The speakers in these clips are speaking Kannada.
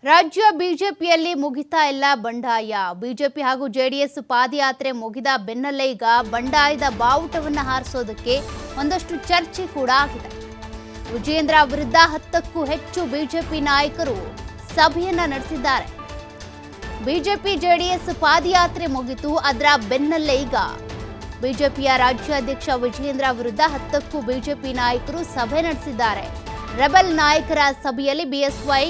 ರಾಜ್ಯ ಬಿಜೆಪಿಯಲ್ಲಿ ಮುಗಿತಾ ಇಲ್ಲ ಬಂಡಾಯ. ಬಿಜೆಪಿ ಹಾಗೂ ಜೆಡಿಎಸ್ ಪಾದಯಾತ್ರೆ ಮುಗಿದ ಬೆನ್ನಲ್ಲೇ ಈಗ ಬಂಡಾಯದ ಬಾವುಟವನ್ನು ಹಾರಿಸೋದಕ್ಕೆ ಒಂದಷ್ಟು ಚರ್ಚೆ ಕೂಡ ಆಗಿದೆ. ವಿಜೇಂದ್ರ ವಿರುದ್ಧ 10ಕ್ಕೂ ಹೆಚ್ಚು ಬಿಜೆಪಿ ನಾಯಕರು ಸಭೆಯನ್ನ ನಡೆಸಿದ್ದಾರೆ. ಬಿಜೆಪಿ ಜೆಡಿಎಸ್ ಪಾದಯಾತ್ರೆ ಮುಗಿತು, ಅದರ ಬೆನ್ನಲ್ಲೇ ಈಗ ಬಿಜೆಪಿಯ ರಾಜ್ಯಾಧ್ಯಕ್ಷ ವಿಜೇಂದ್ರ ವಿರುದ್ಧ 10ಕ್ಕೂ ಬಿಜೆಪಿ ನಾಯಕರು ಸಭೆ ನಡೆಸಿದ್ದಾರೆ. ರೆಬೆಲ್ ನಾಯಕರ ಸಭೆಯಲ್ಲಿ ಬಿಎಸ್ವೈ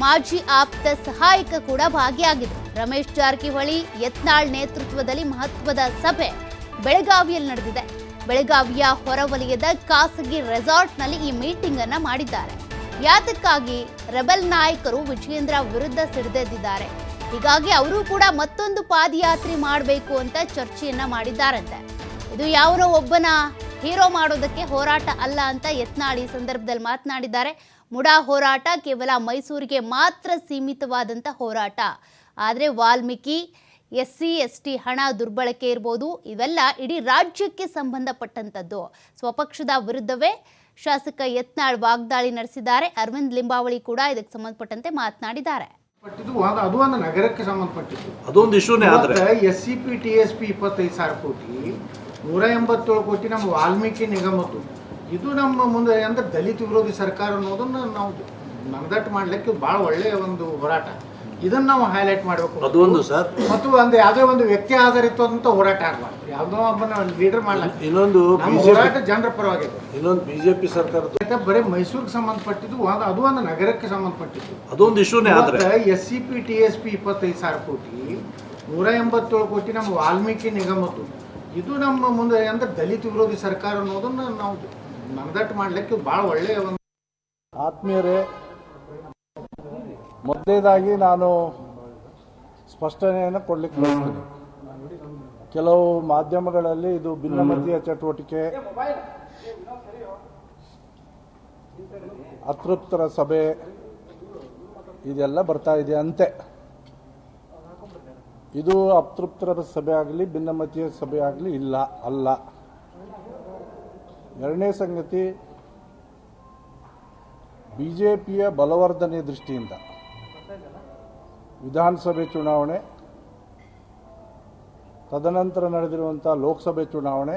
ಮಾಜಿ ಆಪ್ತ ಸಹಾಯಕ ಕೂಡ ಭಾಗಿಯಾಗಿದ್ದರು. ರಮೇಶ್ ಜಾರಕಿಹೊಳಿ, ಯತ್ನಾಳ್ ನೇತೃತ್ವದಲ್ಲಿ ಮಹತ್ವದ ಸಭೆ ಬೆಳಗಾವಿಯಲ್ಲಿ ನಡೆದಿದೆ. ಬೆಳಗಾವಿಯ ಹೊರವಲಯದ ಖಾಸಗಿ ರೆಸಾರ್ಟ್ನಲ್ಲಿ ಈ ಮೀಟಿಂಗ್ ಅನ್ನ ಮಾಡಿದ್ದಾರೆ. ಯಾತಕ್ಕಾಗಿ ರೆಬೆಲ್ ನಾಯಕರು ವಿಜೇಂದ್ರ ವಿರುದ್ಧ ಸಿಡಿದೆದ್ದಿದ್ದಾರೆ. ಹೀಗಾಗಿ ಅವರು ಕೂಡ ಮತ್ತೊಂದು ಪಾದಯಾತ್ರೆ ಮಾಡಬೇಕು ಅಂತ ಚರ್ಚೆಯನ್ನ ಮಾಡಿದ್ದಾರಂತೆ. ಇದು ಯಾವನೋ ಒಬ್ಬನ ಹೀರೋ ಮಾಡೋದಕ್ಕೆ ಹೋರಾಟ ಅಲ್ಲ ಅಂತ ಯತ್ನಾಳ್ ಈ ಸಂದರ್ಭದಲ್ಲಿ ಮಾತನಾಡಿದ್ದಾರೆ. ಮುಡಾ ಹೋರಾಟ ಕೇವಲ ಮೈಸೂರಿಗೆ ಮಾತ್ರ ಸೀಮಿತವಾದಂಥ ಹೋರಾಟ. ಆದರೆ ವಾಲ್ಮೀಕಿ, SC ST ಹಣ ದುರ್ಬಳಕೆ ಇರ್ಬೋದು, ಇವೆಲ್ಲ ಇಡೀ ರಾಜ್ಯಕ್ಕೆ ಸಂಬಂಧಪಟ್ಟಂಥದ್ದು. ಸ್ವಪಕ್ಷದ ವಿರುದ್ಧವೇ ಶಾಸಕ ಯತ್ನಾಳ್ ವಾಗ್ದಾಳಿ ನಡೆಸಿದ್ದಾರೆ. ಅರವಿಂದ್ ಲಿಂಬಾವಳಿ ಕೂಡ ಇದಕ್ಕೆ ಸಂಬಂಧಪಟ್ಟಂತೆ ಮಾತನಾಡಿದ್ದಾರೆ. ಅದು ಒಂದು ನಗರಕ್ಕೆ ಸಂಬಂಧಪಟ್ಟಿದ್ದು, ಅದೊಂದು ಇಶ್ಯೂನೇ. ಆದರೆ SCP TSP 25,000 ಕೋಟಿ, 187 ಕೋಟಿ ನಮ್ಮ ವಾಲ್ಮೀಕಿ ನಿಗಮದ್ದು. ಇದು ನಮ್ಮ ಮುಂದೆ ಅಂದ್ರೆ ದಲಿತ ವಿರೋಧಿ ಸರ್ಕಾರ ಅನ್ನೋದನ್ನ ನಾವು ಮನದಟ್ಟು ಮಾಡ್ಲಿಕ್ಕೆ ಭಾಳ ಒಳ್ಳೆಯ ಒಂದು ಹೋರಾಟ. ಇದನ್ನ ನಾವು ಹೈಲೈಟ್ ಮಾಡಬೇಕು. ಅದೊಂದು ಸರ್, ಮತ್ತು ಒಂದು ಯಾವುದೇ ಒಂದು ವ್ಯಕ್ತಿ ಆಧಾರಿತವಾದಂಥ ಹೋರಾಟ ಆಗಬಾರ್ದು. ಯಾವುದೋ ಒಬ್ಬನ ಲೀಡರ್ ಮಾಡ್ಲಿಕ್ಕೆ. ಇನ್ನೊಂದು ಹೋರಾಟ ಜನರ ಪರವಾಗಿದೆ. ಇನ್ನೊಂದು ಬಿಜೆಪಿ ಸರ್ಕಾರದ ಬರೀ ಮೈಸೂರಿಗೆ ಸಂಬಂಧಪಟ್ಟಿದ್ದು, ಅದು ಒಂದು ನಗರಕ್ಕೆ ಸಂಬಂಧಪಟ್ಟಿದ್ದು. ಅದೊಂದು ಇಶ್ಯೂನೇ. ಆದರೆ SCP TSP 25,000 ಕೋಟಿ, 187 ಕೋಟಿ ನಮ್ಮ ವಾಲ್ಮೀಕಿ ನಿಗಮದ್ದು. ಇದು ನಮ್ಮ ಮುಂದೆ ಅಂದ್ರೆ ದಲಿತ ವಿರೋಧಿ ಸರ್ಕಾರ ಅನ್ನೋದನ್ನ ನಾವು ಮನದಟ್ಟು ಮಾಡ್ಲಿಕ್ಕೆ ಭಾಳ ಒಳ್ಳೆಯ ಒಂದು. ಆತ್ಮೀಯರೇ, ಮೊದಲನೇದಾಗಿ ನಾನು ಸ್ಪಷ್ಟನೆಯನ್ನು ಕೊಡ್ಲಿಕ್ಕೆ ಬಯಸ್ತೀನಿ. ಕೆಲವು ಮಾಧ್ಯಮಗಳಲ್ಲಿ ಇದು ಭಿನ್ನಮತೀಯ ಚಟುವಟಿಕೆ, ಅತೃಪ್ತರ ಸಭೆ ಇದೆಲ್ಲ ಬರ್ತಾ ಇದೆ ಅಂತೆ. ಇದು ಅತೃಪ್ತರ ಸಭೆ ಆಗಲಿ, ಭಿನ್ನಮತೀಯ ಸಭೆ ಆಗಲಿ ಅಲ್ಲ. ಎರಡನೇ ಸಂಗತಿ, ಬಿಜೆಪಿಯ ಬಲವರ್ಧನೆ ದೃಷ್ಟಿಯಿಂದ ವಿಧಾನಸಭೆ ಚುನಾವಣೆ, ತದನಂತರ ನಡೆದಿರುವಂಥ ಲೋಕಸಭೆ ಚುನಾವಣೆ,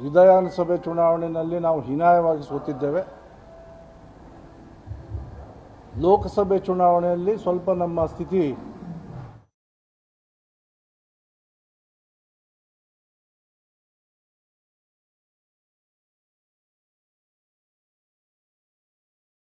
ವಿಧಾನಸಭೆ ಚುನಾವಣೆಯಲ್ಲಿ ನಾವು ಹೀನಾಯವಾಗಿ ಸೋತಿದ್ದೇವೆ. ಲೋಕಸಭೆ ಚುನಾವಣೆಯಲ್ಲಿ ಸ್ವಲ್ಪ ನಮ್ಮ ಸ್ಥಿತಿ